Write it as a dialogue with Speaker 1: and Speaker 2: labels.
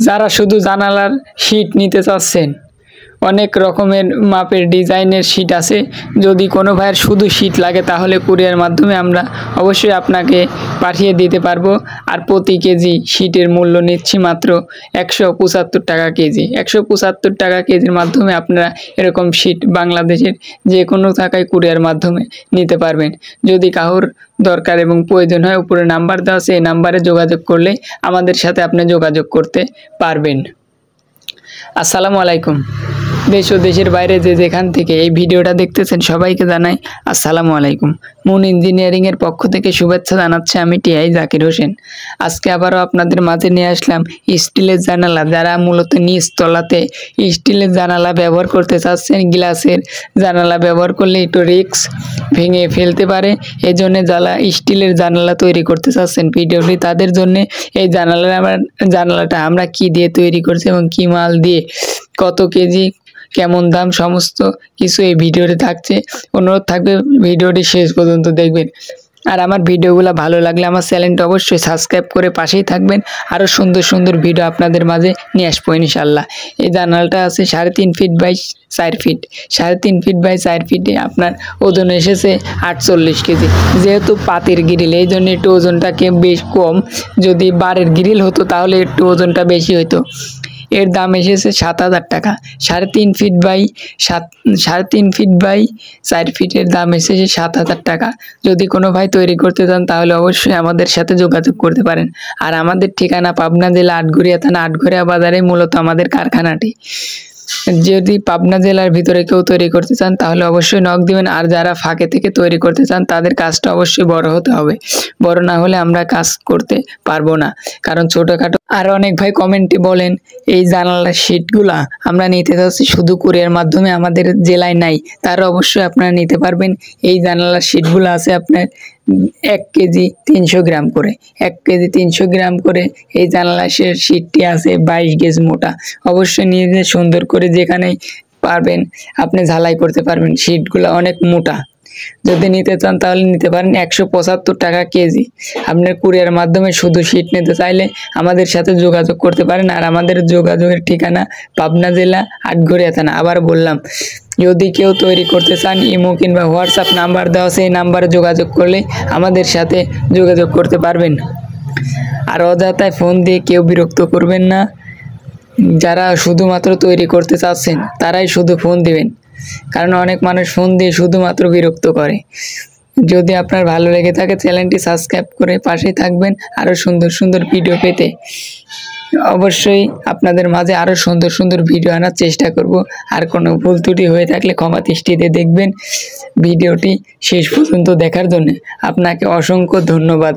Speaker 1: যারা শুধু জানালার শীট নিতে চাচ্ছেন, অনেক রকমের মাপের ডিজাইনের শীট আছে। যদি কোনো ভাইয়ের শুধু শীট লাগে তাহলে কুরিয়ার মাধ্যমে আমরা অবশ্যই আপনাকে পাঠিয়ে দিতে পারবো। আর প্রতি কেজি শীটের মূল্য নিচ্ছি মাত্র 175 টাকা কেজি। 175 টাকা কেজির মাধ্যমে আপনারা এরকম শীট বাংলাদেশের যে কোনো জায়গায় কুরিয়ার মাধ্যমে নিতে পারবেন। যদি কারোর দরকার এবং প্রয়োজন হয়, উপরে নাম্বার দেওয়া আছে, এই নাম্বারে যোগাযোগ করলে আমাদের সাথে আপনি যোগাযোগ করতে পারবেন। আসসালামু আলাইকুম। দেশ ও দেশের বাইরে যে যেখান থেকে এই ভিডিওটা দেখতেছেন সবাইকে জানাই আসসালামু আলাইকুম। মুন ইঞ্জিনিয়ারিংয়ের পক্ষ থেকে শুভেচ্ছা জানাচ্ছি আমি টিআই জাকির হোসেন। আজকে আবারও আপনাদের মাঝে নিয়ে আসলাম স্টিলের জানালা। যারা মূলত নিচ তলাতে স্টিলের জানালা ব্যবহার করতে চাচ্ছেন, গ্লাসের জানালা ব্যবহার করলে একটু রিস্ক ভেঙে ফেলতে পারে, এই জন্য যারা স্টিলের জানালা তৈরি করতে চাচ্ছেন ভিডিওটি তাদের জন্য এই জানালাটা আমরা কি দিয়ে তৈরি করছি এবং কি মাল দিয়ে, কত কেজি, কেমন দাম, সমস্ত কিছু এই ভিডিওতে থাকছে। অনুরোধ থাকবে ভিডিওটি শেষ পর্যন্ত দেখবেন। আর আমার ভিডিওগুলো ভালো লাগলে আমার চ্যানেলটা অবশ্যই সাবস্ক্রাইব করে পাশেই থাকবেন। আরও সুন্দর সুন্দর ভিডিও আপনাদের মাঝে নিয়ে আসবো ইনশাল্লাহ। এই জানালাটা আছে 3.5 feet by 4 feet. 3.5 feet by 4 ফিটে আপনার ওজন এসেছে 48 কেজি। যেহেতু পাতের গ্রিল, এই জন্য একটু ওজনটাকে বেশ কম। যদি বারের গ্রিল হতো তাহলে একটু ওজনটা বেশি হতো। এর দাম এসেছে 7,000 টাকা। 3.5 ফিট বাই 4 ফিটের দাম এসেছে 7,000 টাকা। যদি কোনো ভাই তৈরি করতে চান তাহলে অবশ্যই আমাদের সাথে যোগাযোগ করতে পারেন। আর আমাদের ঠিকানা পাবনা জেলা আটঘরিয়া থানা আটঘরিয়া বাজারে মূলত আমাদের কারখানাটি। যদি পাবনা জেলার ভিতরে কেউ তৈরি করতে চান তাহলে অবশ্যই নক দিবেন। আর যারা ফাঁকে থেকে তৈরি করতে চান তাদের কাজটা অবশ্যই বড় হতে হবে। বড় না হলে আমরা কাজ করতে পারবো না, কারণ ছোটোখাটো। আর অনেক ভাই কমেন্টে বলেন এই জানালার শীটগুলা আমরা নিতে চাচ্ছি শুধু কুরিয়ার মাধ্যমে, আমাদের জেলায় নাই। তারা অবশ্যই আপনারা নিতে পারবেন। এই জানালার শীটগুলো আছে আপনার 1 কেজি 300 গ্রাম করে। 1 কেজি 300 গ্রাম করে এই জানালার শীটটি আছে 22 গেজ মোটা। অবশ্যই নিয়ে সুন্দর করে যেখানে পারবেন আপনি ঝালাই করতে পারবেন। শীটগুলো অনেক মোটা। যদি নিতে চান তাহলে নিতে পারেন 175 টাকা কেজি। আপনার কুরিয়ার মাধ্যমে শুধু শীট নিতে চাইলে আমাদের সাথে যোগাযোগ করতে পারেন। আর আমাদের যোগাযোগের ঠিকানা পাবনা জেলা আটঘরিয়া থানা। আবার বললাম, যদি কেউ তৈরি করতে চান ইমো কিংবা হোয়াটসঅ্যাপ নাম্বার দেওয়া আছে, এই নাম্বারে যোগাযোগ করলে আমাদের সাথে যোগাযোগ করতে পারবেন। আর অযথায় ফোন দিয়ে কেউ বিরক্ত করবেন না। যারা শুধুমাত্র তৈরি করতে চাচ্ছেন তারাই শুধু ফোন দিবেন, কারণ অনেক মানুষ ফোন দিয়ে শুধুমাত্র বিরক্ত করে। যদি আপনার ভালো লেগে থাকে চ্যানেলটি সাবস্ক্রাইব করে পাশেই থাকবেন আরও সুন্দর সুন্দর ভিডিও পেতে। অবশ্যই আপনাদের মাঝে আরও সুন্দর সুন্দর ভিডিও আনার চেষ্টা করব। আর কোনো ভুল ত্রুটি হয়ে থাকলে ক্ষমা দৃষ্টিতে দেখবেন। ভিডিওটি শেষ পর্যন্ত দেখার জন্য আপনাকে অসংখ্য ধন্যবাদ।